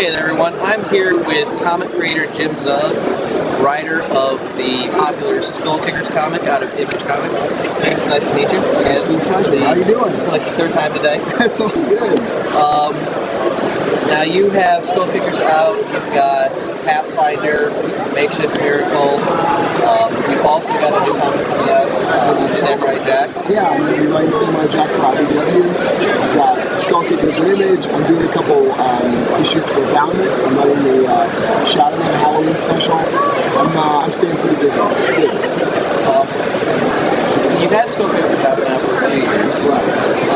Hey there everyone, I'm here with comic creator Jim Zub, writer of the popular Skull Kickers comic out of Image Comics. It's nice to meet you. It's a pleasure. How you doing? Like the third time today. It's all good. Now you have Skull Kickers out, you've got Pathfinder, Makeshift Miracle, you've also got a new comic coming out, Samurai Jack. Yeah, I'm going to be writing Samurai Jack for IDW. I've got Skull Kickers and Image. I'm doing a couple issues for Valiant. I'm writing the Shadowman Halloween special. I'm staying pretty busy. It's good. You've had Skull Kickers out now for a few years. Right.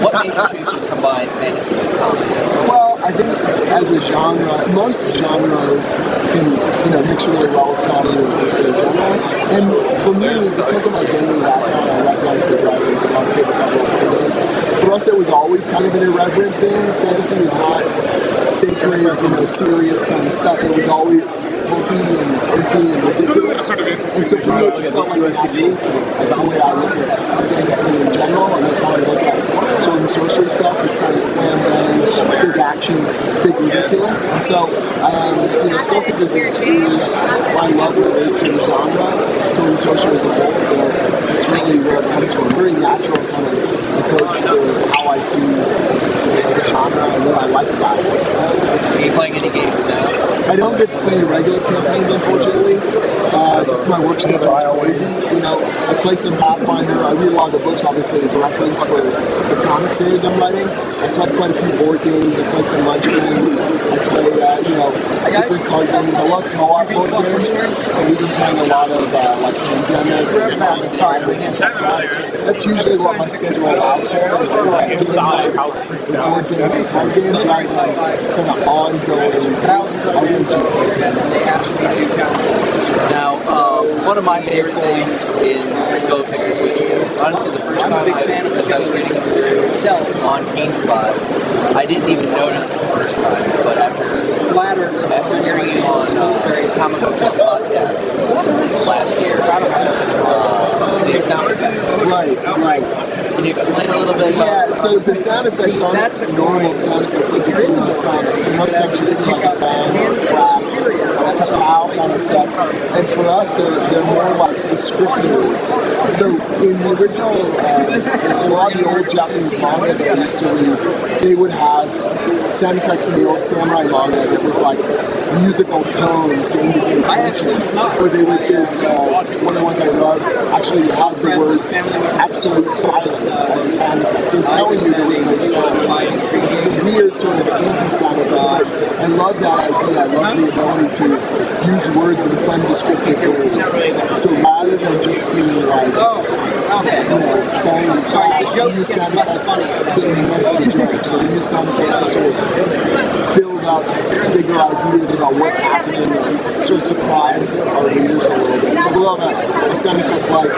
What made you choose to combine fantasy with comedy? Well, I think as a genre, most genres can mix really well with comedy in general. And for me, because of my gaming background, I love Dungeons and Dragons, I love tabletop games. For us, it was always kind of an irreverent thing. Fantasy was not sacred, serious kind of stuff. It was always hokey and empty and ridiculous. And so for me, it just felt like a natural fit. That's the way I look at fantasy in general, and that's how I look at sword and sorcery stuff. It's kind of slam bang, big action, big ridiculous. And so, Skull Kickers is my love letter to the genre, sword and sorcery as a whole. So that's really where it comes from. Very natural kind of approach to how I see the genre and what I like about it. Are you playing any games now? I don't get to play regular campaigns, unfortunately. Just my work schedule is crazy. I play some Pathfinder. I read a lot of the books, obviously, as a reference for the comic series I'm writing. I play quite a few board games. I play some Munchkin. I play, different card games. I love co-op board games. So we've been playing a lot of, Pandemic, Sadness Time, and stuff like that. That's usually what my schedule allows for, is like nights with board games and card games, rather than kind of ongoing RPG campaigns. Now, one of my favorite things in Skull Kickers, which honestly the first time I was reading through on Keenspot, I didn't even notice it the first time, but after hearing you on Comic Book Club podcast last year, these sound effects. Right. Can you explain a little bit about Yeah, so the sound effects aren't normal sound effects like it's in most comics. In most comics you'd see like a bang or a clap or a kapow kind of stuff. And for us, they're more like descriptors. So in the original, in a lot of the old Japanese manga that I used to read, they would have sound effects in the old samurai manga that was like musical tones to indicate tension. Or there's one of the ones I loved actually had the words absolute silence as a sound effect. So it's telling you there was no sound, which is a weird sort of anti-sound effect. But I love that idea. I love the ability to use words in fun descriptive ways. So rather than just being like, bang and crash, we use sound effects to enhance the joke. So we use sound effects to sort of build up bigger ideas about what's happening and sort of surprise our readers a little bit. So we love a sound effect like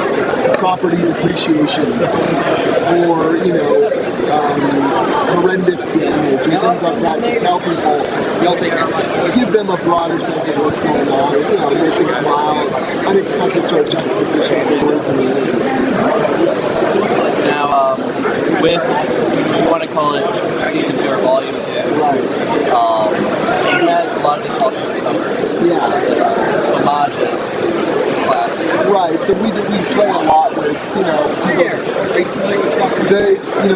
property depreciation or, horrendous damage or things like that to tell people, give them a broader sense of what's going on, make them smile, unexpected sort of juxtaposition of the words and music. Now, with, if you want to call it season 2 or volume 2, right. You've had a lot of these alternate covers. Yeah. Homages to some classics. Right, so we play a lot with,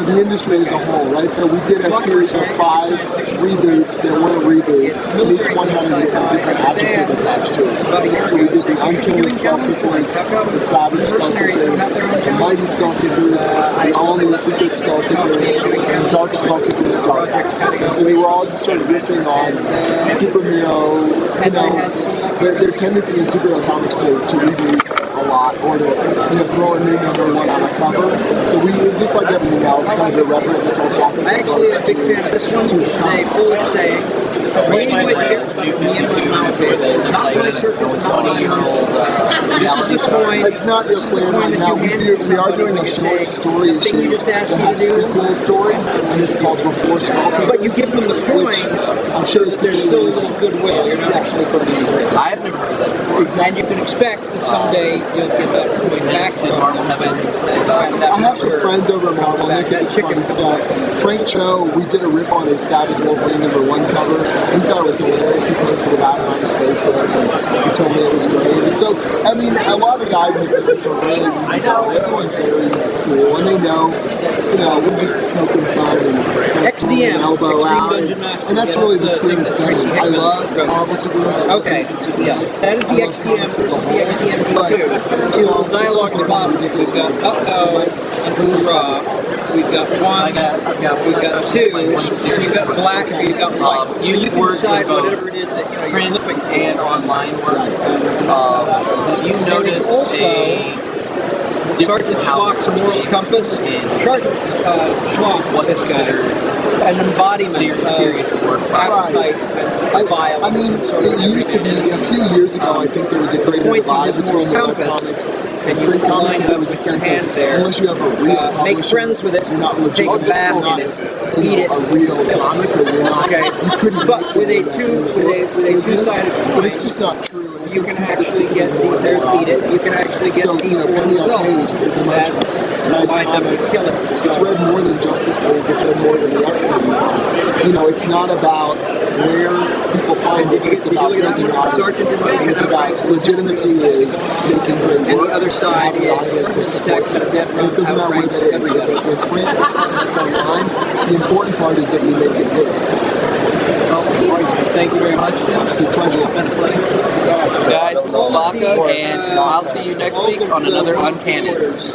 the industry as a whole, right? So we did a series of 5 reboots that weren't reboots, and each one had a different adjective attached to it. So we did the Uncanny Skull Kickers, the Savage Skull Kickers, the Mighty Skull Kickers, the all-new Secret Skull Kickers, and Dark Skull Kickers Dark. And so they were all just sort of riffing on superhero, their tendency in superhero comics to reboot a lot or to throw a new number one on a cover. So we, just like everything else, kind of irreverent and sarcastic approach to big fan of this one, which is a Polish saying, Me and Witcher, New 52 for the not my circus 20-year-old This is the coin. It's not your plan right now. We are doing a short story issue that has prequel stories, and it's called Before Skull Pickers. But you give them the coin, which I'm sure is there's still a little goodwill. You're not actually putting it in. I've never heard of that before. Exactly. And you can expect that someday you'll get that coin back to Did Marvel have anything to say about it? I have some friends over at Marvel, and they think it's funny stuff. Frank Cho, we did a riff on his Savage Wolverine #1 cover. He thought it was hilarious. He posted about it on his Facebook, and he told me it was great. And so, I mean, a lot of the guys in the business are really easy going. Everyone's very cool, and they know, we're just poking fun and kind of throwing an elbow out. And that's really the spirit that's done. I love Marvel superheroes. I love DC superheroes. That is the XDM. This is the XDM V2. See a little dialogue at the bottom. We've got and hoorah. We've got one. We've got two. You've got black. You've got white. You can decide whatever it is that you're Print flipping. and online work. You noticed a difference in Sergeant how Schlock's moral compass. Sergeant Schlock, what's this guy, considered an embodiment of serious work. appetite and violence. I mean, it used to be a few years ago. I think there was a great divide between the web comics and print comics, and there was a sense of unless you have a real publisher, make friends with it, you're not take a legitimate, bath you're not, in it, eat it. a real comic, or you're not. Okay. You couldn't. But make with it a in the two- book with a business, two-sided but coin, it's just not true. And I You think can it's actually get becoming more there's and more eat it. You obvious. can actually get So, the Penny results. Arcade is the most read Wind up comic. and kill it. It's read more than Justice League. It's read more than the X-Men now. It's not about where people find it. It's about building audience. And it's about legitimacy is making great And the work. other side having an audience that is supports it. that And it doesn't matter where that is. If it's in print, if it's online, the important part is that you make it good. Thank you very much, Jim. Absolute pleasure. Guys, this is Baka, and I'll see you next week on another Uncanny.